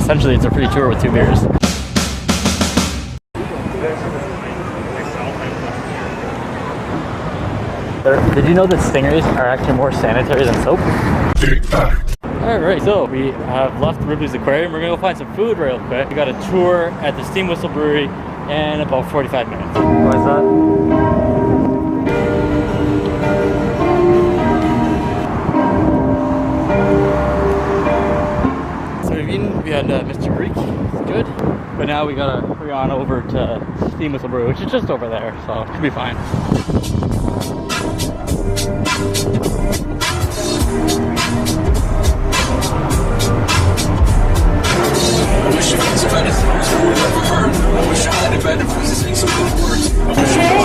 essentially it's a free tour with 2 beers. Did you know that stingrays are actually more sanitary than soap? Alright, so we have left Ripley's Aquarium. We're gonna go find some food real quick. We got a tour at the Steam Whistle Brewery in about 45 minutes. Why is that? So we've eaten, we had Mr. Greek, it's good. But now we gotta hurry on over to Steam Whistle Brewery, which is just over there, so it should be fine.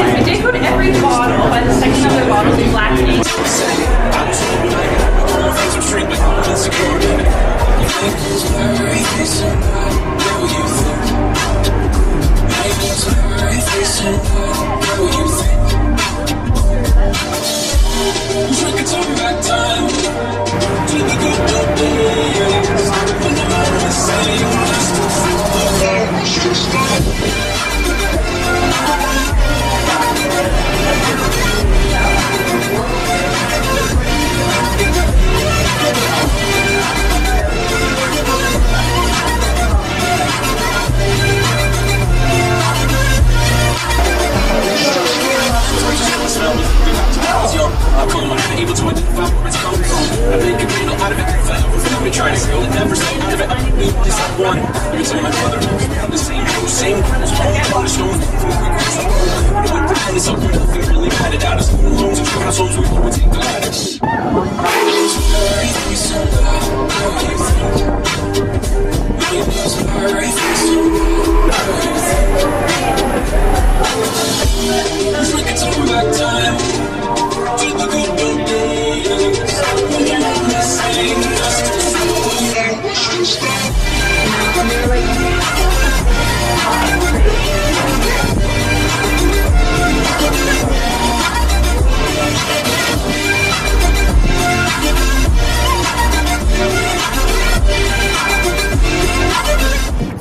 I did put every bottle by the section of the bottles in black ink.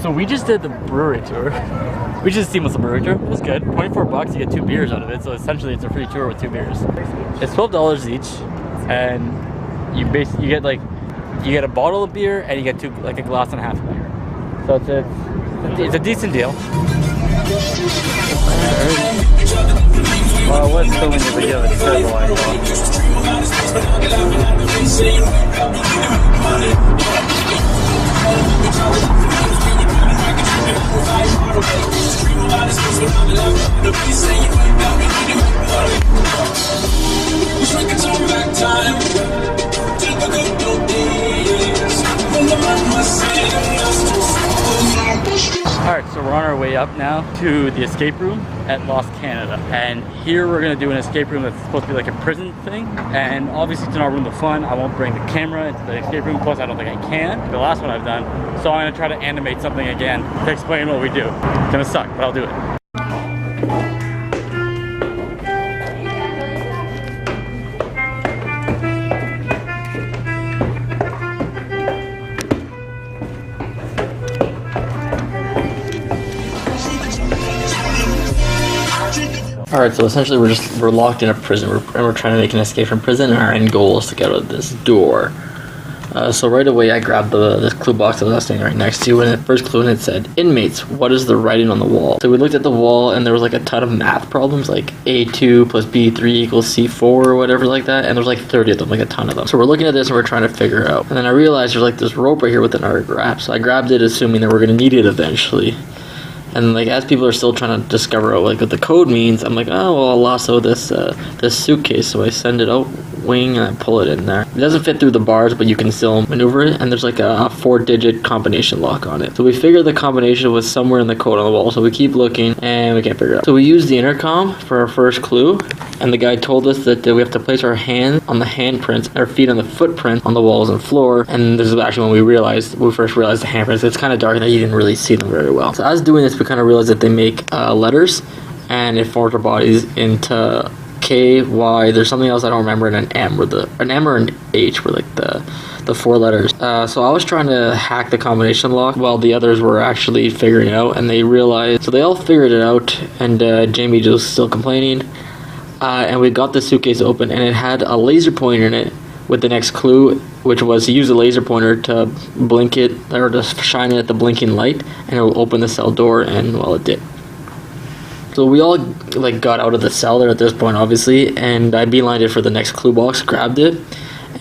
So we just did the brewery tour. We just Steam Whistle Brewery tour. It was good. 24 bucks, you get 2 beers out of it. So essentially it's a free tour with 2 beers. It's $12 each, and you get like, you get a bottle of beer and you get like a glass and a half of beer. So it's a decent deal. Well, what's filming the video? It's terrible. I Alright, so we're on our way up now to the escape room at Lost Canada, and here we're going to do an escape room that's supposed to be like a prison thing, and obviously to not ruin the fun, I won't bring the camera into the escape room, plus I don't think I can, the last one I've done, so I'm going to try to animate something again to explain what we do. It's going to suck, but I'll do it. Alright, so essentially we're locked in a prison, and we're trying to make an escape from prison, and our end goal is to get out of this door. So right away I grabbed this clue box that I was standing right next to, and the first clue in it said, "Inmates, what is the writing on the wall?" So we looked at the wall, and there was like a ton of math problems, like A2 plus B3 equals C4 or whatever like that, and there's like 30 of them, like a ton of them. So we're looking at this and we're trying to figure it out. And then I realized there's like this rope right here with an R grab, so I grabbed it assuming that we're going to need it eventually. And like as people are still trying to discover out like what the code means, I'm like, oh well, I'll lasso this suitcase. So I send it out wing and I pull it in there. It doesn't fit through the bars, but you can still maneuver it, and there's like a 4-digit combination lock on it. So we figured the combination was somewhere in the code on the wall, so we keep looking and we can't figure it out. So we used the intercom for our first clue, and the guy told us that we have to place our hand on the handprints, our feet on the footprint on the walls and floor. And this is actually when we first realized the handprints. It's kind of dark and you didn't really see them very well. So as doing this, we kind of realized that they make letters, and it forms our bodies into KY. There's something else I don't remember, and an M, an M or an H were like the 4 letters. So I was trying to hack the combination lock while the others were actually figuring it out, and they realized. So they all figured it out, and Jamie was still complaining. And we got the suitcase open, and it had a laser pointer in it with the next clue, which was to use a laser pointer to blink it or to shine it at the blinking light, and it will open the cell door. And well, it did. So we all like got out of the cell there at this point, obviously, and I beelined it for the next clue box, grabbed it,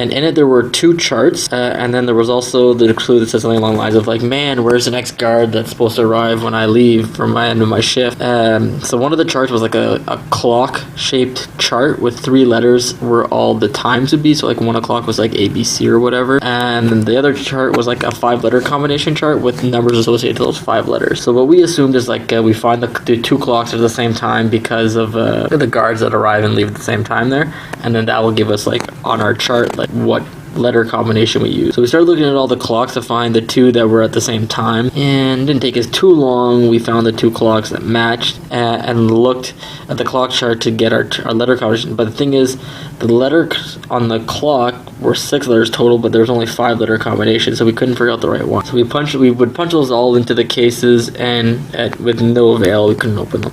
and in it there were 2 charts, and then there was also the clue that said something along the lines of like, man, where's the next guard that's supposed to arrive when I leave for my end of my shift? So one of the charts was like a clock-shaped chart with 3 letters where all the times would be, so like 1 o'clock was like ABC or whatever, and the other chart was like a 5-letter combination chart with numbers associated to those 5 letters. So what we assumed is like we find the 2 clocks at the same time because of the guards that arrive and leave at the same time there, and then that will give us like on our chart like what letter combination we use. So we started looking at all the clocks to find the 2 that were at the same time, and it didn't take us too long. We found the 2 clocks that matched and looked at the clock chart to get our letter combination. But the thing is, the letters on the clock were 6 letters total, but there was only 5-letter combination, so we couldn't figure out the right one. So we would punch those all into the cases, and with no avail, we couldn't open them.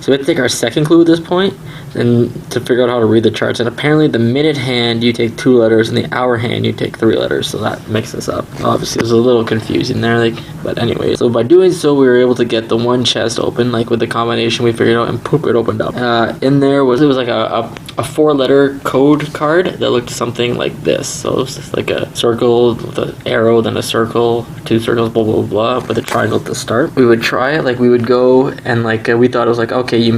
So we had to take our second clue at this point, and to figure out how to read the charts. And apparently the minute hand you take 2 letters, and the hour hand you take 3 letters. So that mixes up. Obviously it was a little confusing there, but anyway. So by doing so, we were able to get the one chest open, like with the combination we figured out, and poop, it opened up. In there was like a 4-letter code card that looked something like this. So it was just like a circle with an arrow, then a circle, 2 circles, blah blah blah, with a triangle at the start. We would try it, like we would go and we thought it was like, okay, you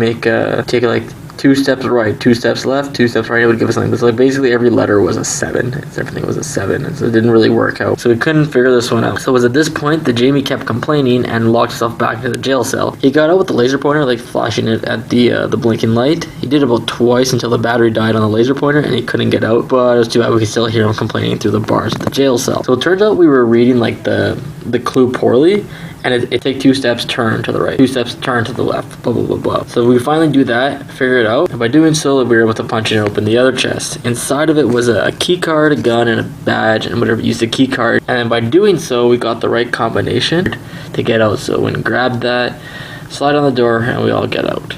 take like 2 steps right, 2 steps left, 2 steps right, it would give us something. So like basically every letter was a 7. Everything was a 7, and so it didn't really work out. So we couldn't figure this one out. So it was at this point that Jamie kept complaining and locked himself back into the jail cell. He got out with the laser pointer, like flashing it at the blinking light. He did it about twice until the battery died on the laser pointer, and he couldn't get out. But it was too bad, we could still hear him complaining through the bars of the jail cell. So it turns out we were reading like the clue poorly. And it take 2 steps, turn to the right, 2 steps, turn to the left, blah, blah, blah, blah. So we finally do that, figure it out. And by doing so, we were able to punch it and open the other chest. Inside of it was a key card, a gun, and a badge, and whatever, used the key card. And then by doing so, we got the right combination to get out. So when grabbed that, slide on the door, and we all get out.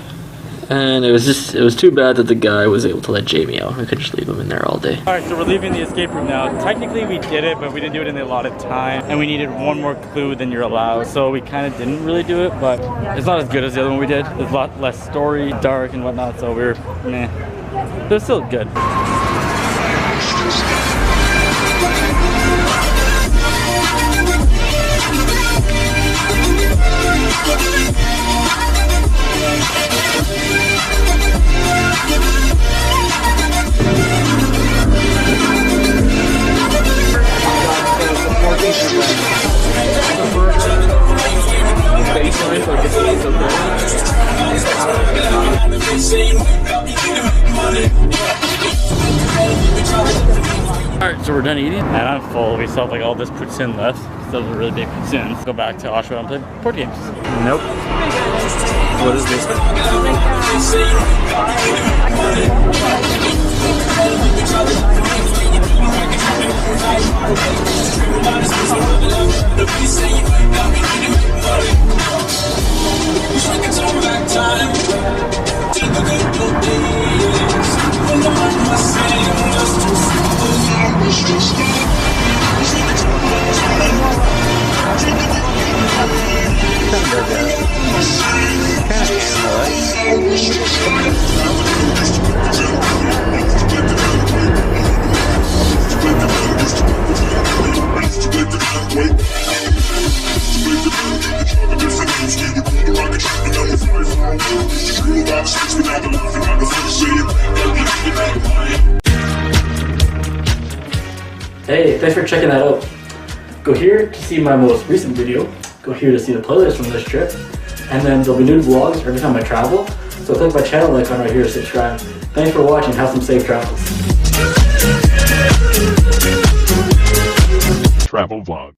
And it was too bad that the guy was able to let Jamie out. We could just leave him in there all day. Alright, so we're leaving the escape room now. Technically we did it, but we didn't do it in the allotted time. And we needed 1 more clue than you're allowed. So we kind of didn't really do it, but it's not as good as the other one we did. There's a lot less story, dark and whatnot, so we're meh. But it's still good. Alright, so we're done eating, and I'm full. We still have like all this poutine left. Still have a really big poutine. Go back to Oshawa and play board games. Nope. What is this? Hey, thanks for checking that out. Go here to see my most recent video. Go here to see the playlist from this trip. And then there'll be new vlogs every time I travel. So click my channel icon right here to subscribe. Thanks for watching. Have some safe travels. Travel vlog.